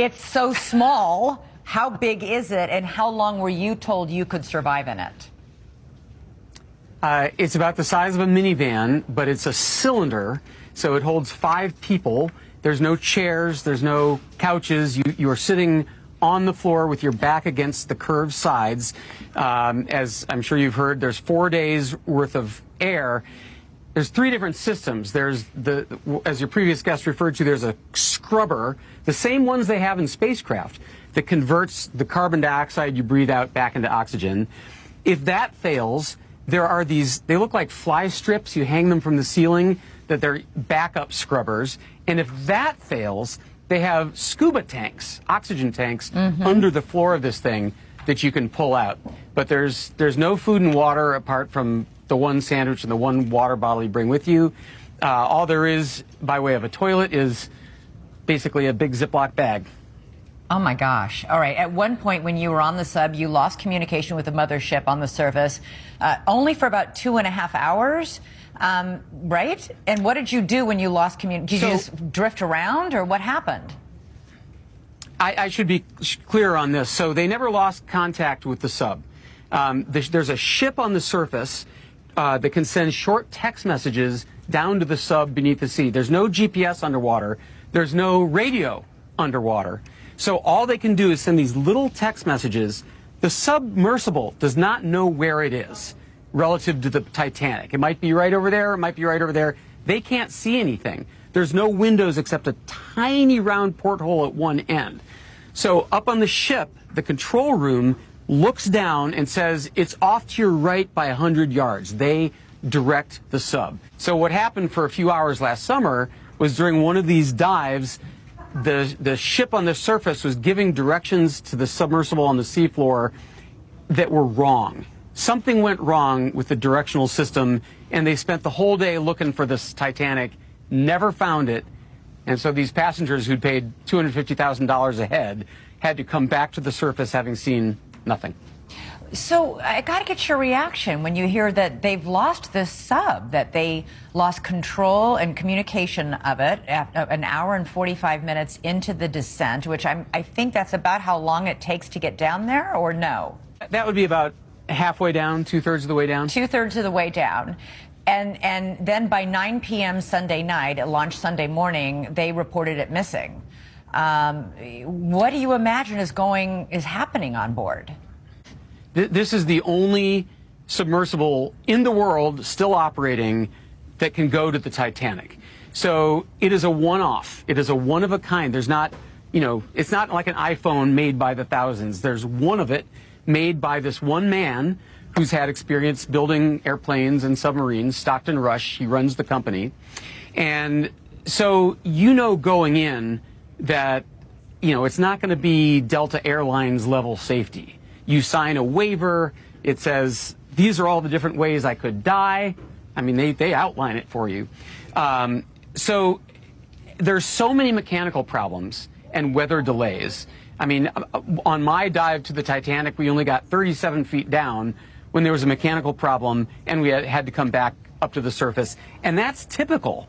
It's so small. How big is it, and how long were you told you could survive in it? It's about the size of a minivan, but it's a cylinder, so it holds 5 people. There's no chairs, there's no couches. You are sitting on the floor with your back against the curved sides. As I'm sure you've heard, there's 4 days worth of air. There's 3 different systems. There's as your previous guest referred to, there's a scrubber, the same ones they have in spacecraft, that converts the carbon dioxide you breathe out back into oxygen. If that fails, there are these, they look like fly strips, you hang them from the ceiling, that they're backup scrubbers. And if that fails, they have scuba tanks, oxygen tanks, under the floor of this thing that you can pull out. But there's no food and water apart from the one sandwich and the one water bottle you bring with you. All there is by way of a toilet is basically a big Ziploc bag. Oh my gosh. All right. At one point when you were on the sub, you lost communication with the mothership on the surface, only for about 2.5 hours, right? And what did you do when you lost communication? Did you just drift around, or what happened? I should be clear on this. So they never lost contact with the sub. There's a ship on the surface that can send short text messages down to the sub beneath the sea. There's no GPS underwater. There's no radio underwater. So all they can do is send these little text messages. The submersible does not know where it is relative to the Titanic. It might be right over there. It might be right over there. They can't see anything. There's no windows except a tiny round porthole at one end. So up on the ship, the control room looks down and says, it's off to your right by 100 yards. They direct the sub. So what happened for a few hours last summer was during one of these dives, the ship on the surface was giving directions to the submersible on the seafloor that were wrong. Something went wrong with the directional system, and they spent the whole day looking for this Titanic, never found it, and so these passengers who'd paid $250,000 a head had to come back to the surface having seen nothing. So I got to get your reaction when you hear that they've lost this sub, that they lost control and communication of it after an hour and 45 minutes into the descent, which I think that's about how long it takes to get down there, or no? That would be about halfway down, 2/3 of the way down. 2/3 of the way down. And then by 9 p.m. Sunday night, at launch Sunday morning, they reported it missing. What do you imagine is happening on board? This is the only submersible in the world still operating that can go to the Titanic. So it is a one-off. It is a one-of-a-kind. There's not, it's not like an iPhone made by the thousands. There's one of it made by this one man who's had experience building airplanes and submarines, Stockton Rush. He runs the company. And so going in that, it's not going to be Delta Airlines level safety. You sign a waiver. It says, these are all the different ways I could die. I mean, they outline it for you. So there's so many mechanical problems and weather delays. I mean, on my dive to the Titanic, we only got 37 feet down when there was a mechanical problem, and we had to come back up to the surface. And that's typical.